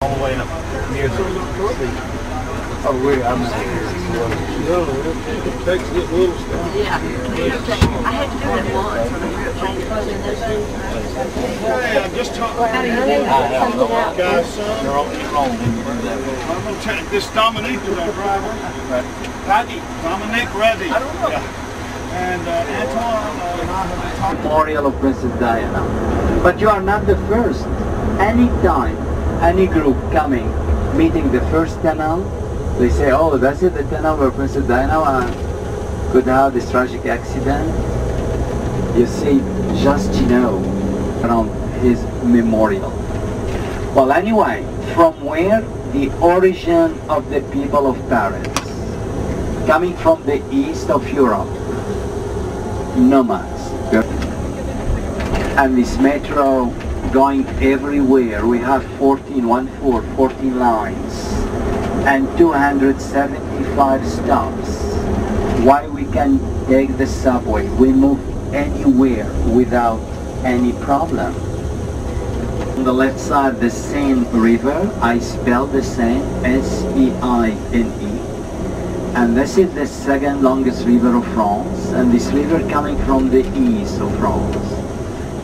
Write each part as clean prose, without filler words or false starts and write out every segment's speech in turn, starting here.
All the way up near the sea. Oh, really? I'm saying No, it takes a little stuff. Yeah. I had to do that once when I grew up. Hey, I just talked to guy's son. They're all wrong. I'm going to take this Dominique to our driver. Patty, Dominique Reddy. Yeah. And Antoine and I have talked. Memorial of Princess Diana. But you are not the first. Anytime any group coming, meeting the first tunnel, they say, oh, that's it, the tunnel where Princess Diana could have this tragic accident. You see Justino around his memorial. Well, anyway, from where? The origin of the people of Paris. Coming from the east of Europe. Nomads. And this metro going everywhere. We have 14 lines and 275 stops. Why we can take the subway? We move anywhere without any problem. On the left side, the Seine River. I spell the Seine, S-E-I-N-E. And this is the second longest river of France, and this river coming from the east of France.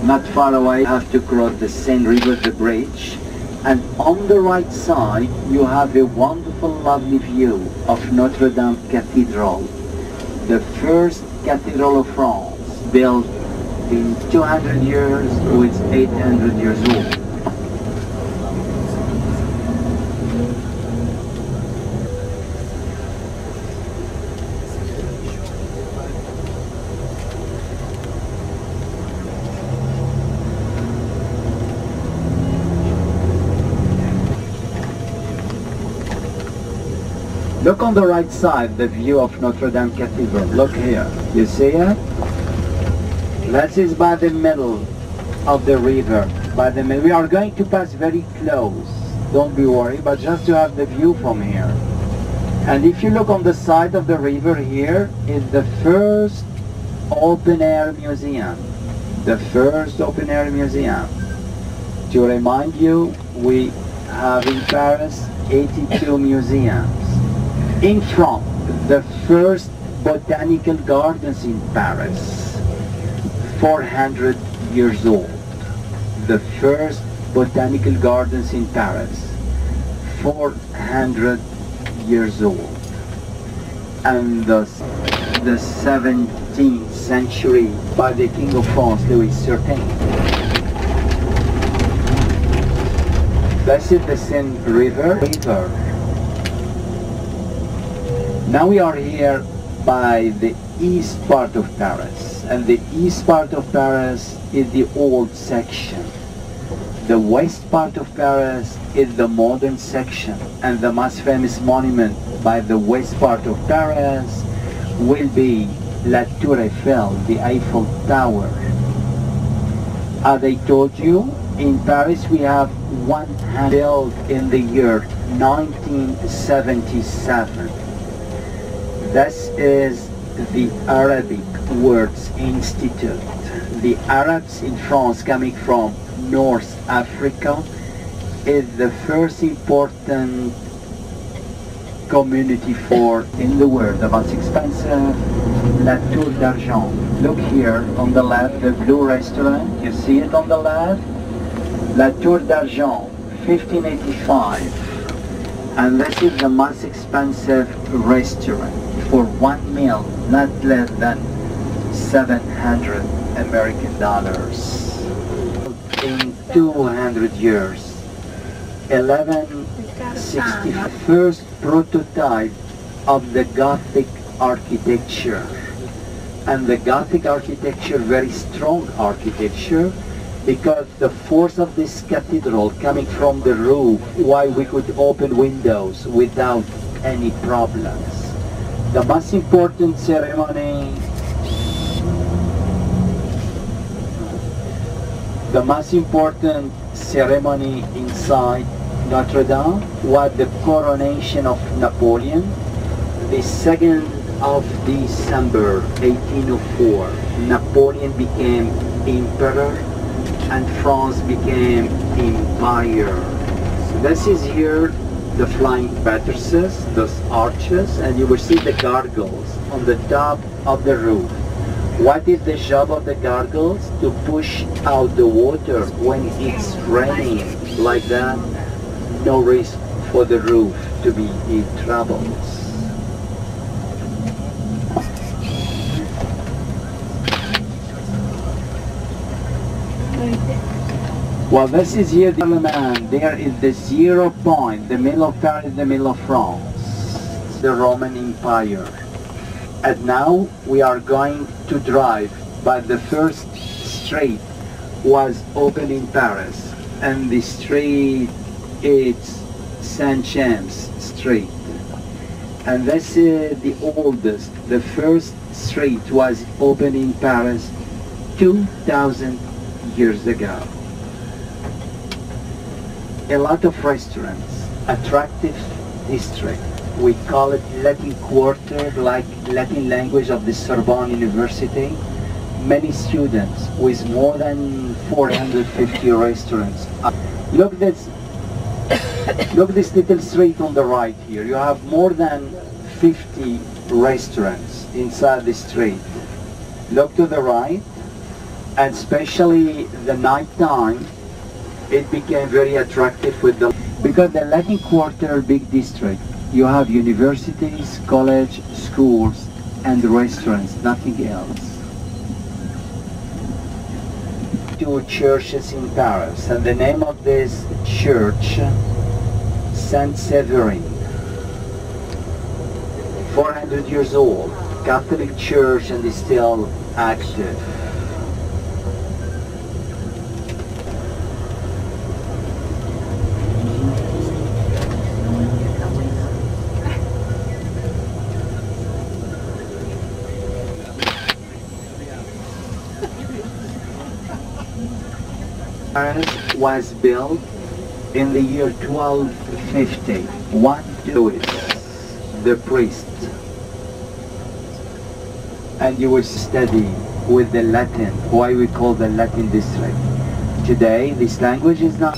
Not far away, you have to cross the Seine River, the bridge, and on the right side, you have a wonderful, lovely view of Notre Dame Cathedral, the first cathedral of France, built in 200 years, so it's 800 years old. Look on the right side, the view of Notre Dame Cathedral. Look here. You see it? That is by the middle of the river. By the middle. We are going to pass very close. Don't be worried, but just to have the view from here. And if you look on the side of the river, here is the first open-air museum. The first open-air museum. To remind you, we have in Paris 82 museums. In front, the first botanical gardens in Paris, 400 years old. The first botanical gardens in Paris, 400 years old. And the 17th century by the King of France, Louis XIII. This is the Seine River. Now we are here by the east part of Paris, and the east part of Paris is the old section. The west part of Paris is the modern section, and the most famous monument by the west part of Paris will be La Tour Eiffel, the Eiffel Tower. As I told you, in Paris we have one built in the year 1977. This is the Arabic Words Institute. The Arabs in France coming from North Africa is the first important community for in the world. The most expensive, La Tour d'Argent. Look here on the left, the blue restaurant. You see it on the left? La Tour d'Argent, 1585. And this is the most expensive restaurant. For one meal, not less than 700 American dollars. In 200 years, 1160, first prototype of the Gothic architecture. And the Gothic architecture, very strong architecture, because the force of this cathedral coming from the roof, why we could open windows without any problems. The most important ceremony, inside Notre Dame was the coronation of Napoleon, the 2nd of December 1804. Napoleon became emperor and France became empire. This is here the flying buttresses, those arches, and you will see the gargoyles on the top of the roof. What is the job of the gargoyles? To push out the water when it's raining like that. No risk for the roof to be in troubles. Well, this is here the Parliament. There is the 0 point, the middle of Paris, the middle of France, the Roman Empire. And now we are going to drive by the first street was opened in Paris, and the street is Saint James Street. And this is the oldest. The first street was opened in Paris 2,000 years ago. A lot of restaurants, attractive district. We call it Latin Quarter, like Latin language of the Sorbonne University. Many students with more than 450 restaurants. Look this little street on the right here. You have more than 50 restaurants inside the street. Look to the right, and especially the night time, it became very attractive with the, because the Latin Quarter big district, you have universities, college, schools, and restaurants, nothing else. 2 churches in Paris, and the name of this church, Saint Severin, 400 years old, Catholic church, and is still active. Paris was built in the year 1250. One Louis, the priest. And you will study with the Latin, why we call the Latin district. Today, this language is not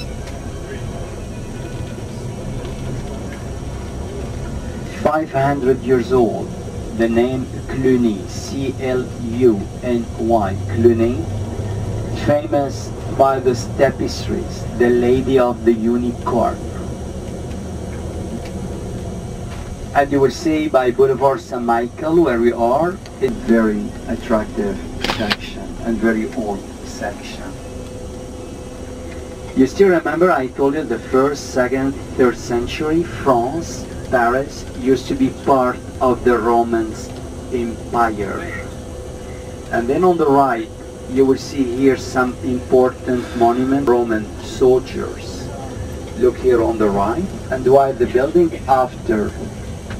500 years old. The name Cluny, C-L-U-N-Y, Cluny, famous by the tapestries, the Lady of the Unicorn. And you will see by Boulevard Saint-Michel, where we are, it's very attractive section and very old section. You still remember I told you the 1st, 2nd, 3rd century, France, Paris, used to be part of the Roman Empire. And then on the right, you will see here some important monument, Roman soldiers. Look here on the right, and while the building after,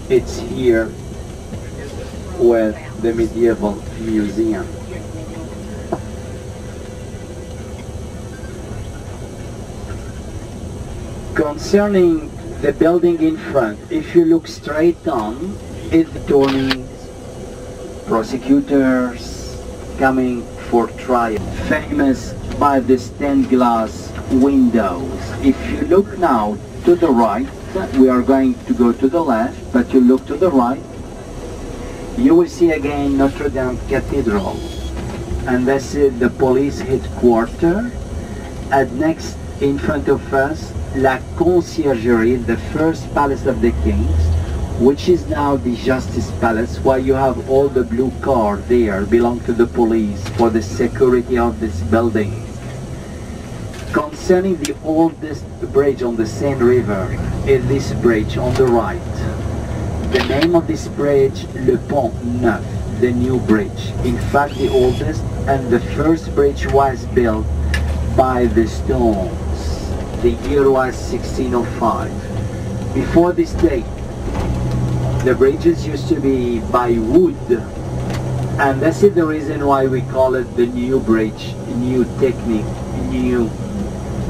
it's here with the medieval museum. Concerning the building in front, if you look straight on, it's turning prosecutors coming for trial, famous by the stained glass windows. If you look now to the right, we are going to go to the left, but you look to the right, you will see again Notre Dame Cathedral, and this is the police headquarters. And next, in front of us, La Conciergerie, the first palace of the kings, which is now the Justice Palace, where you have all the blue cars there belong to the police for the security of this building. Concerning the oldest bridge on the Seine River is this bridge on the right. The name of this bridge, Le Pont Neuf, the new bridge. In fact, the oldest and the first bridge was built by the stones. The year was 1605. Before this date, the bridges used to be by wood, and that's the reason why we call it the new bridge, new technique, new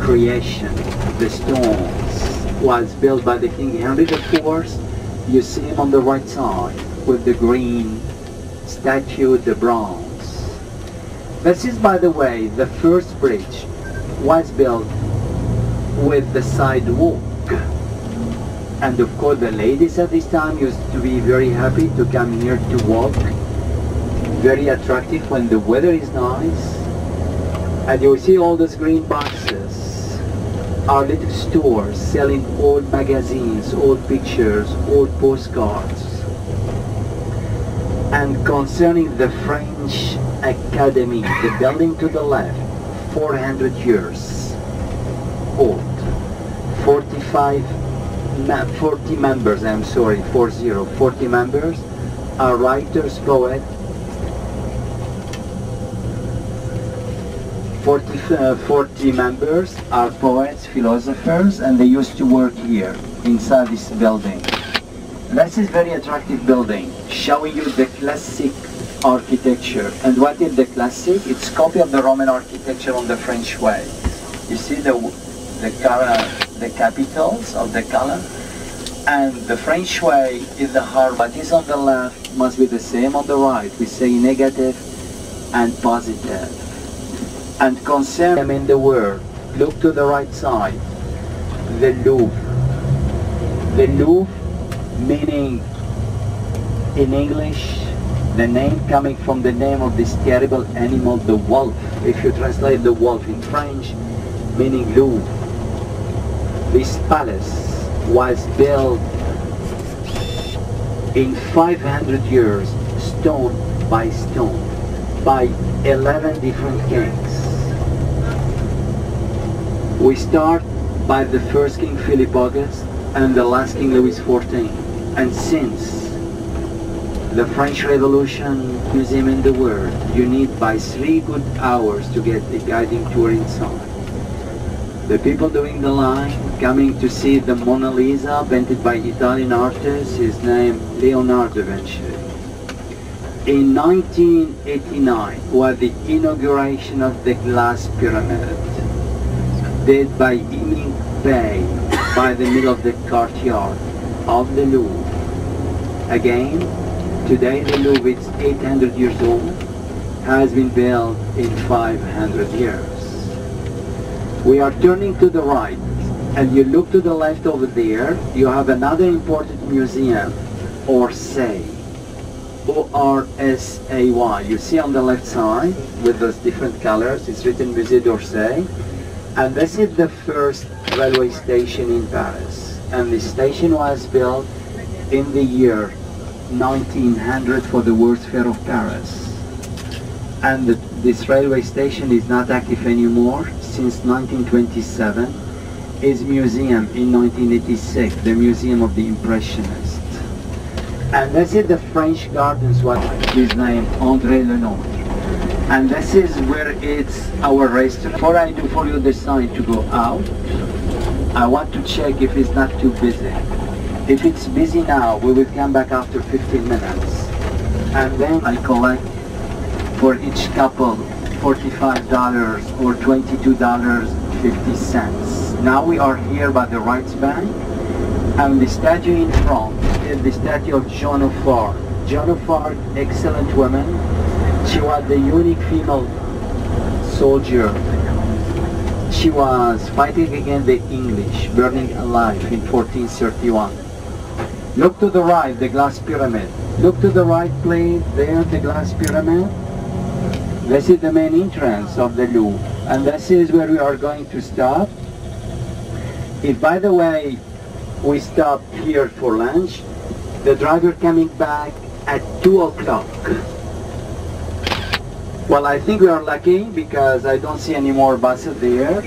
creation. The stones was built by the King Henry IV. You see him on the right side with the green statue, the bronze. This is, by the way, the first bridge was built with the side wall. And of course the ladies at this time used to be very happy to come here to walk. Very attractive when the weather is nice. And you see all those green boxes are little stores selling old magazines, old pictures, old postcards. And concerning the French Academy, the building to the left, 400 years old, 40 members, 40 members are writers, poets, 40 members are poets, philosophers, and they used to work here inside this building. This is very attractive building, showing you the classic architecture. And what is the classic? It's a copy of the Roman architecture on the French way. You see the capitals of the column, and the French way is the heart. What is on the left must be the same on the right. We say negative and positive. And concern them in the world. Look to the right side. The Louvre. The Louvre, meaning in English, the name coming from the name of this terrible animal, the wolf. If you translate the wolf in French, meaning Louvre. This palace was built in 500 years, stone by stone, by 11 different kings. We start by the first King Philip August and the last King Louis XIV. And since the French Revolution museum in the world, you need by 3 good hours to get the guiding tour inside. The people doing the line, coming to see the Mona Lisa, painted by Italian artist, his name Leonardo Vinci. In 1989 was the inauguration of the glass pyramid, did by Emile Bay, by the middle of the courtyard of the Louvre. Again, today the Louvre is 800 years old, has been built in 500 years. We are turning to the right, and you look to the left over there, you have another important museum, Orsay. O-R-S-A-Y. You see on the left side, with those different colors, it's written Musée d'Orsay. And this is the first railway station in Paris. And this station was built in the year 1900 for the World's Fair of Paris. And this railway station is not active anymore since 1927. Its museum in 1986, the Museum of the Impressionists. And this is the French Gardens, what is named André Lenotre. And this is where it's our restaurant. Before I do for you the sign to go out, I want to check if it's not too busy. If it's busy now, we will come back after 15 minutes. And then I collect for each couple $45 or $22.50. Now we are here by the Rights Bank, and the statue in front is the statue of Joan of Arc. Joan of Arc, excellent woman. She was the unique female soldier. She was fighting against the English, burning alive in 1431. Look to the right, the glass pyramid. Look to the right, please. There, the glass pyramid. This is the main entrance of the Louvre, and this is where we are going to stop. If, by the way, we stop here for lunch, the driver coming back at 2 o'clock. Well, I think we are lucky because I don't see any more buses there.